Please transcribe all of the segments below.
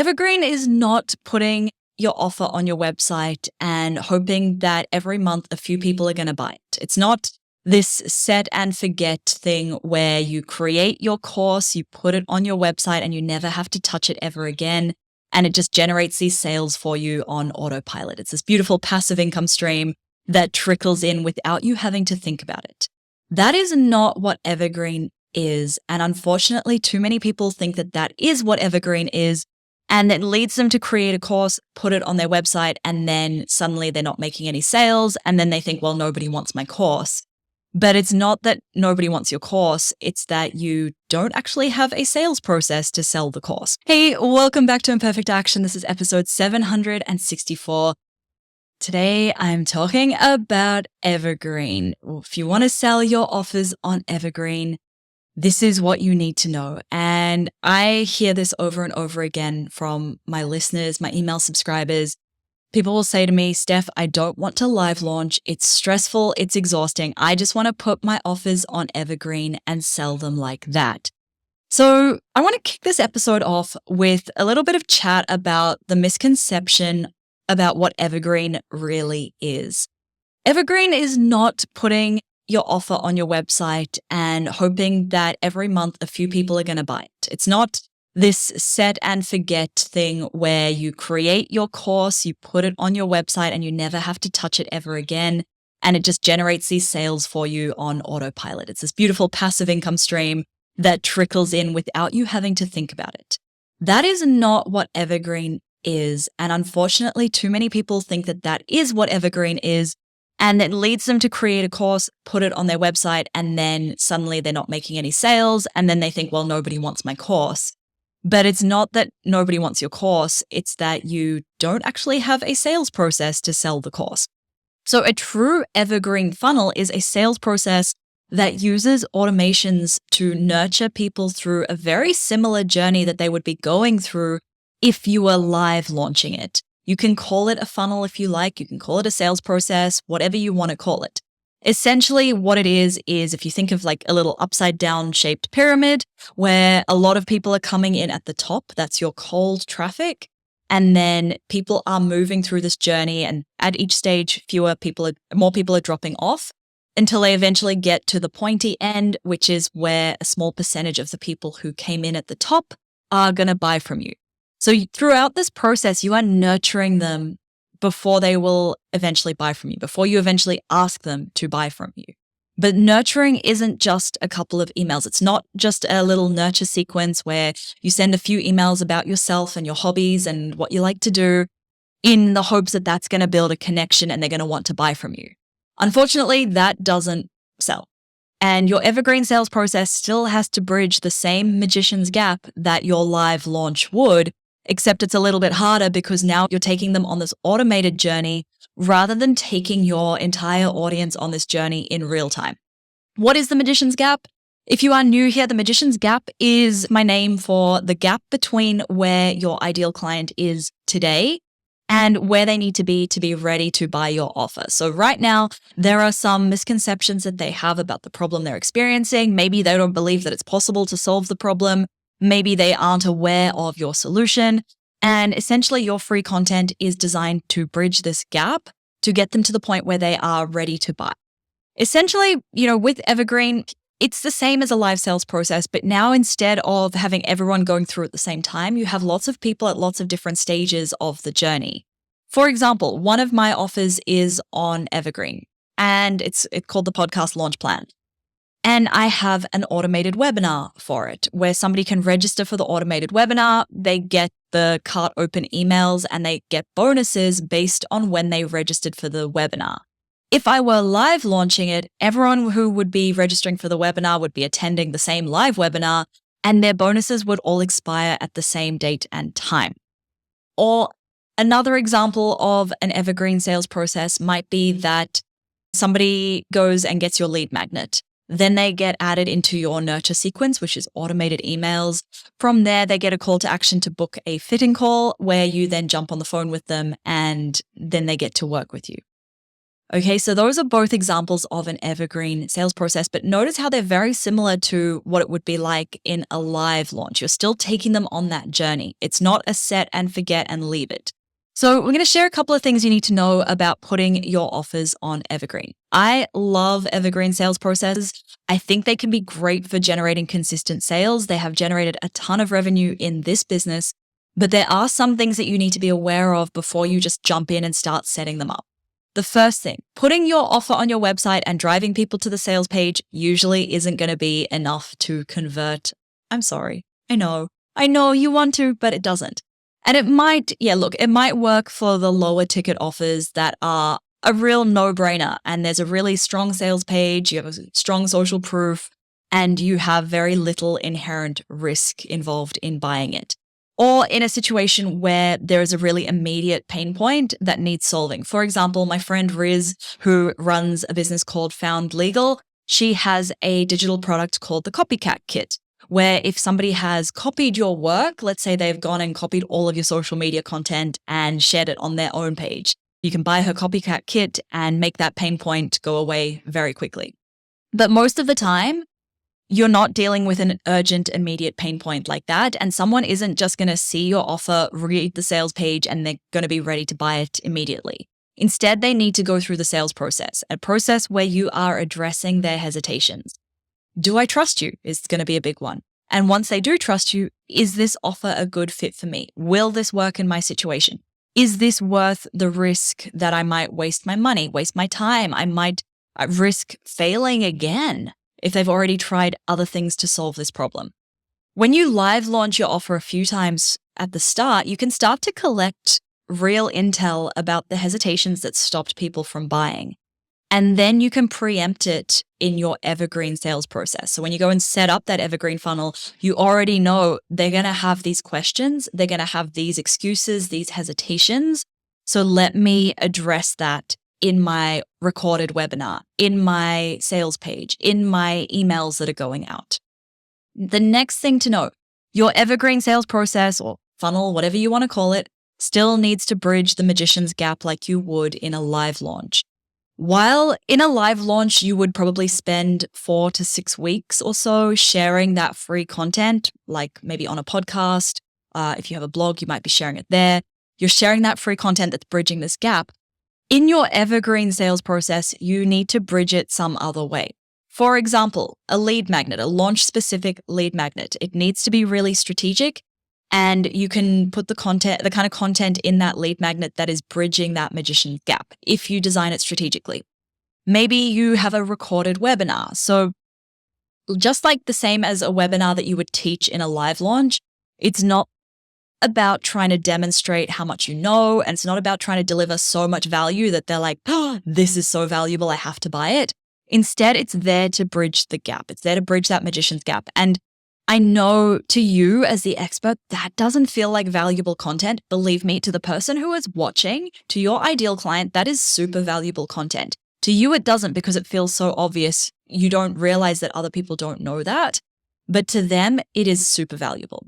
Evergreen is not putting your offer on your website and hoping that every month a few people are going to buy it. It's not this set and forget thing where you create your course, you put it on your website, and you never have to touch it ever again. And it just generates these sales for you on autopilot. It's this beautiful passive income stream that trickles in without you having to think about it. That is not what Evergreen is. And unfortunately, too many people think that that is what Evergreen is. And it leads them to create a course, put it on their website, and then suddenly they're not making any sales. And then they think, well, nobody wants my course. But it's not that nobody wants your course. It's that you don't actually have a sales process to sell the course. Hey, welcome back to Imperfect Action. This is episode 764. Today, I'm talking about Evergreen. If you want to sell your offers on Evergreen, this is what you need to know. And I hear this over and over again from my listeners, my email subscribers. People will say to me, Steph, I don't want to live launch. It's stressful. It's exhausting. I just want to put my offers on Evergreen and sell them like that. So I want to kick this episode off with a little bit of chat about the misconception about what Evergreen really is. Evergreen is not putting your offer on your website and hoping that every month a few people are going to buy it. It's not this set and forget thing where you create your course, you put it on your website, and you never have to touch it ever again. And it just generates these sales for you on autopilot. It's this beautiful passive income stream that trickles in without you having to think about it. That is not what Evergreen is. And unfortunately, too many people think that that is what Evergreen is. And it leads them to create a course, put it on their website, and then suddenly they're not making any sales. And then they think, well, nobody wants my course. But it's not that nobody wants your course. It's that you don't actually have a sales process to sell the course. So a true Evergreen funnel is a sales process that uses automations to nurture people through a very similar journey that they would be going through if you were live launching it. You can call it a funnel if you like. You can call it a sales process, whatever you want to call it. Essentially, what it is if you think of like a little upside down shaped pyramid where a lot of people are coming in at the top, that's your cold traffic. And then people are moving through this journey, and at each stage, more people are dropping off until they eventually get to the pointy end, which is where a small percentage of the people who came in at the top are going to buy from you. So throughout this process, you are nurturing them before they will eventually buy from you, before you eventually ask them to buy from you. But nurturing isn't just a couple of emails. It's not just a little nurture sequence where you send a few emails about yourself and your hobbies and what you like to do in the hopes that that's going to build a connection and they're going to want to buy from you. Unfortunately, that doesn't sell. And your Evergreen sales process still has to bridge the same magician's gap that your live launch would, except it's a little bit harder because now you're taking them on this automated journey rather than taking your entire audience on this journey in real time. What is the magician's gap? If you are new here, the magician's gap is my name for the gap between where your ideal client is today and where they need to be ready to buy your offer. So right now, there are some misconceptions that they have about the problem they're experiencing. Maybe they don't believe that it's possible to solve the problem. Maybe they aren't aware of your solution. And essentially, your free content is designed to bridge this gap to get them to the point where they are ready to buy. Essentially, with Evergreen, it's the same as a live sales process, but now instead of having everyone going through at the same time, you have lots of people at lots of different stages of the journey. For example, one of my offers is on Evergreen, and it's called the Podcast Launch Plan. And I have an automated webinar for it where somebody can register for the automated webinar. They get the cart open emails and they get bonuses based on when they registered for the webinar. If I were live launching it, everyone who would be registering for the webinar would be attending the same live webinar and their bonuses would all expire at the same date and time. Or another example of an Evergreen sales process might be that somebody goes and gets your lead magnet. Then they get added into your nurture sequence, which is automated emails. From there, they get a call to action to book a fitting call where you then jump on the phone with them and then they get to work with you. Okay, so those are both examples of an evergreen sales process, but notice how they're very similar to what it would be like in a live launch. You're still taking them on that journey. It's not a set and forget and leave it. So we're going to share a couple of things you need to know about putting your offers on Evergreen. I love Evergreen sales processes. I think they can be great for generating consistent sales. They have generated a ton of revenue in this business, but there are some things that you need to be aware of before you just jump in and start setting them up. The first thing, putting your offer on your website and driving people to the sales page usually isn't going to be enough to convert. I'm sorry. I know you want to, but it doesn't. And it might work for the lower ticket offers that are a real no-brainer. And there's a really strong sales page, you have a strong social proof, and you have very little inherent risk involved in buying it. Or in a situation where there is a really immediate pain point that needs solving. For example, my friend Riz, who runs a business called Found Legal, she has a digital product called the Copycat Kit, where if somebody has copied your work, let's say they've gone and copied all of your social media content and shared it on their own page, you can buy her Copycat Kit and make that pain point go away very quickly. But most of the time, you're not dealing with an urgent, immediate pain point like that, and someone isn't just going to see your offer, read the sales page, and they're going to be ready to buy it immediately. Instead, they need to go through the sales process, a process where you are addressing their hesitations. Do I trust you is going to be a big one. And once they do trust you, is this offer a good fit for me? Will this work in my situation? Is this worth the risk that I might waste my money, waste my time? I might risk failing again if they've already tried other things to solve this problem. When you live launch your offer a few times at the start, you can start to collect real intel about the hesitations that stopped people from buying. And then you can preempt it in your evergreen sales process. So when you go and set up that evergreen funnel, you already know they're going to have these questions, they're going to have these excuses, these hesitations. So let me address that in my recorded webinar, in my sales page, in my emails that are going out. The next thing to know, your evergreen sales process or funnel, whatever you want to call it, still needs to bridge the magician's gap like you would in a live launch. While in a live launch, you would probably spend 4 to 6 weeks or so sharing that free content, like maybe on a podcast. If you have a blog, you might be sharing it there. You're sharing that free content that's bridging this gap. In your evergreen sales process, you need to bridge it some other way. For example, a lead magnet, a launch-specific lead magnet. It needs to be really strategic, and you can put the kind of content in that lead magnet that is bridging that magician's gap if you design it strategically. Maybe you have a recorded webinar. So just like the same as a webinar that you would teach in a live launch, it's not about trying to demonstrate how much you know, and it's not about trying to deliver so much value that they're like, oh, this is so valuable, I have to buy it. Instead, it's there to bridge the gap. It's there to bridge that magician's gap. And I know to you as the expert, that doesn't feel like valuable content. Believe me, to the person who is watching, to your ideal client, that is super valuable content. To you, it doesn't because it feels so obvious. You don't realize that other people don't know that. But to them, it is super valuable.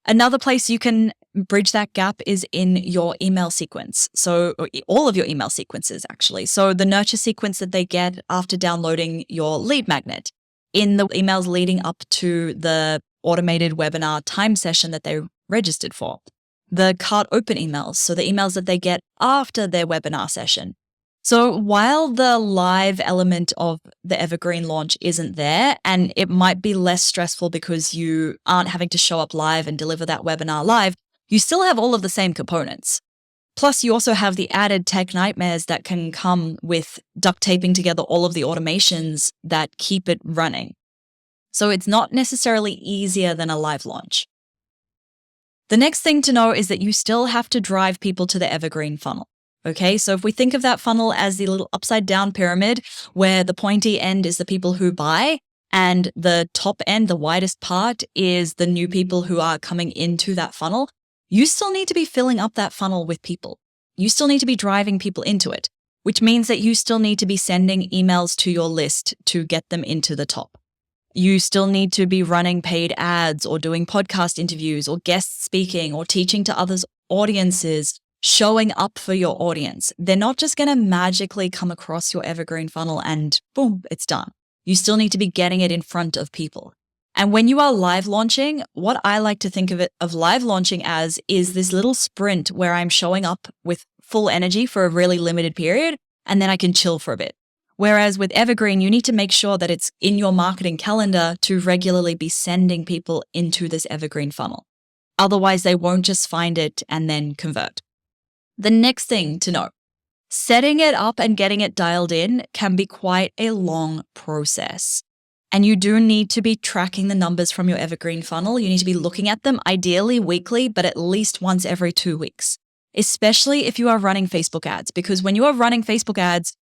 Another place you can bridge that gap is in your email sequence. So all of your email sequences, actually. So the nurture sequence that they get after downloading your lead magnet, in the emails leading up to the automated webinar time session that they registered for, the cart open emails, so the emails that they get after their webinar session. So while the live element of the Evergreen launch isn't there, and it might be less stressful because you aren't having to show up live and deliver that webinar live, you still have all of the same components. Plus, you also have the added tech nightmares that can come with duct taping together all of the automations that keep it running. So it's not necessarily easier than a live launch. The next thing to know is that you still have to drive people to the Evergreen funnel. Okay, so if we think of that funnel as the little upside down pyramid where the pointy end is the people who buy and the top end, the widest part, is the new people who are coming into that funnel, you still need to be filling up that funnel with people. You still need to be driving people into it, which means that you still need to be sending emails to your list to get them into the top. You still need to be running paid ads or doing podcast interviews or guest speaking or teaching to others' audiences showing up for your audience. They're not just going to magically come across your evergreen funnel and boom, it's done. You still need to be getting it in front of people. And when you are live launching, what I like to think of live launching as is this little sprint where I'm showing up with full energy for a really limited period, and then I can chill for a bit. Whereas with Evergreen, you need to make sure that it's in your marketing calendar to regularly be sending people into this Evergreen funnel. Otherwise, they won't just find it and then convert. The next thing to know, setting it up and getting it dialed in can be quite a long process. And you do need to be tracking the numbers from your Evergreen funnel. You need to be looking at them ideally weekly, but at least once every 2 weeks, especially if you are running Facebook ads, because when you are running Facebook ads,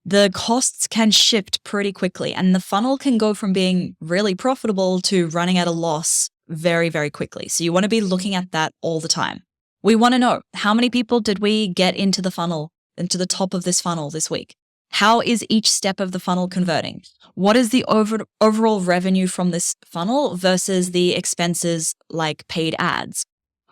the costs can shift pretty quickly and the funnel can go from being really profitable to running at a loss very, very quickly. So you want to be looking at that all the time. We want to know, how many people did we get into the funnel, into the top of this funnel this week? How is each step of the funnel converting? What is the overall revenue from this funnel versus the expenses like paid ads?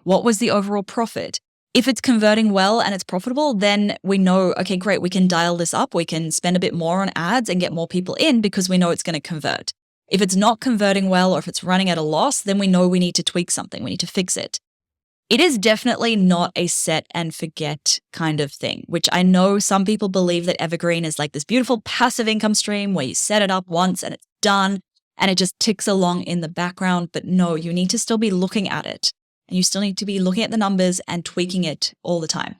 What was the overall profit? If it's converting well and it's profitable, then we know, okay, great, we can dial this up. We can spend a bit more on ads and get more people in because we know it's going to convert. If it's not converting well or if it's running at a loss, then we know we need to tweak something. We need to fix it. It is definitely not a set and forget kind of thing, which I know some people believe that Evergreen is like this beautiful passive income stream where you set it up once and it's done and it just ticks along in the background. But no, you need to still be looking at it and you still need to be looking at the numbers and tweaking it all the time.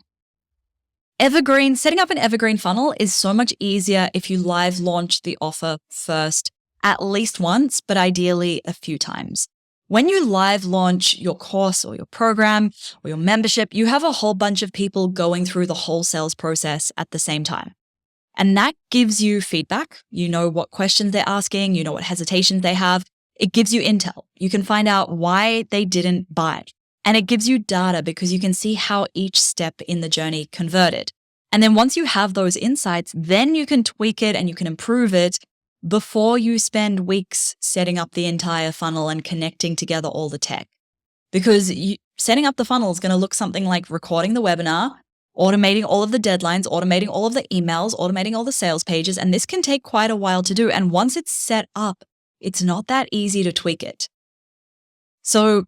Evergreen, setting up an Evergreen funnel is so much easier if you live launch the offer first, at least once, but ideally a few times. When you live launch your course or your program or your membership, you have a whole bunch of people going through the whole sales process at the same time. And that gives you feedback. You know what questions they're asking, you know what hesitations they have. It gives you intel. You can find out why they didn't buy. And it gives you data because you can see how each step in the journey converted. And then once you have those insights, then you can tweak it and you can improve it before you spend weeks setting up the entire funnel and connecting together all the tech. Because setting up the funnel is going to look something like recording the webinar, automating all of the deadlines, automating all of the emails, automating all the sales pages, and this can take quite a while to do. And once it's set up, it's not that easy to tweak it. So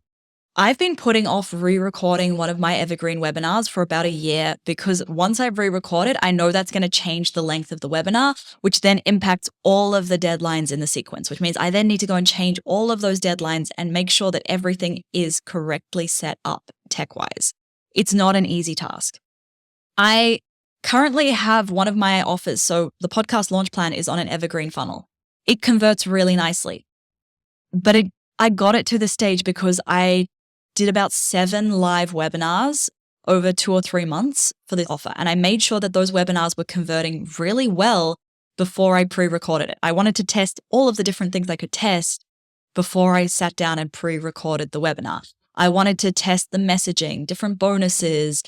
I've been putting off re-recording one of my Evergreen webinars for about a year because once I've re-recorded, I know that's going to change the length of the webinar, which then impacts all of the deadlines in the sequence, which means I then need to go and change all of those deadlines and make sure that everything is correctly set up tech-wise. It's not an easy task. I currently have one of my offers. So the podcast launch plan is on an Evergreen funnel. It converts really nicely, but I got it to the stage because I did about 7 live webinars over 2 or 3 months for this offer. And I made sure that those webinars were converting really well before I pre-recorded it. I wanted to test all of the different things I could test before I sat down and pre-recorded the webinar. I wanted to test the messaging, different bonuses,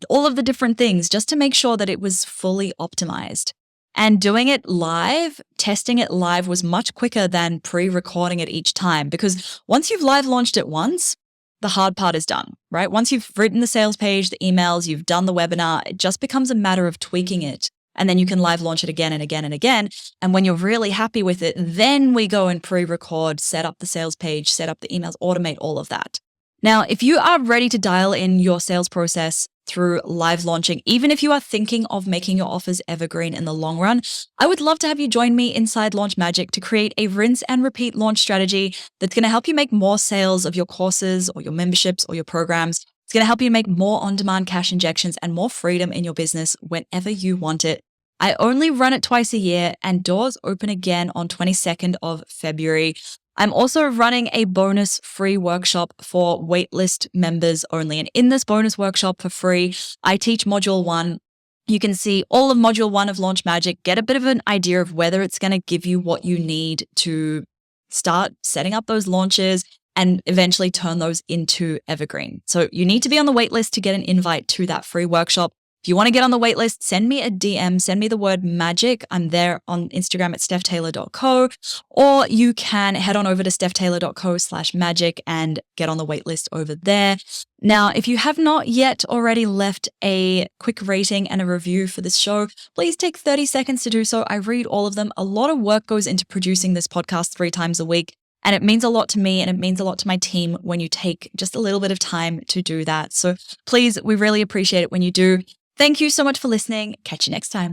all of the different things just to make sure that it was fully optimized. And doing it live, testing it live was much quicker than pre-recording it each time because once you've live launched it once, the hard part is done, right? Once you've written the sales page, the emails, you've done the webinar, it just becomes a matter of tweaking it. And then you can live launch it again and again and again. And when you're really happy with it, then we go and pre-record, set up the sales page, set up the emails, automate all of that. Now, if you are ready to dial in your sales process through live launching, even if you are thinking of making your offers evergreen in the long run, I would love to have you join me inside Launch Magic to create a rinse and repeat launch strategy that's going to help you make more sales of your courses or your memberships or your programs. It's going to help you make more on-demand cash injections and more freedom in your business whenever you want it. I only run it twice a year and doors open again on 22nd of February. I'm also running a bonus free workshop for waitlist members only. And in this bonus workshop for free, I teach module 1. You can see all of module 1 of Launch Magic, get a bit of an idea of whether it's going to give you what you need to start setting up those launches and eventually turn those into evergreen. So you need to be on the waitlist to get an invite to that free workshop. If you want to get on the waitlist, send me a DM, send me the word magic. I'm there on Instagram at stephtaylor.co, or you can head on over to stephtaylor.co/magic and get on the waitlist over there. Now, if you have not yet already left a quick rating and a review for this show, please take 30 seconds to do so. I read all of them. A lot of work goes into producing this podcast 3 times a week, and it means a lot to me and it means a lot to my team when you take just a little bit of time to do that. So please, we really appreciate it when you do. Thank you so much for listening. Catch you next time.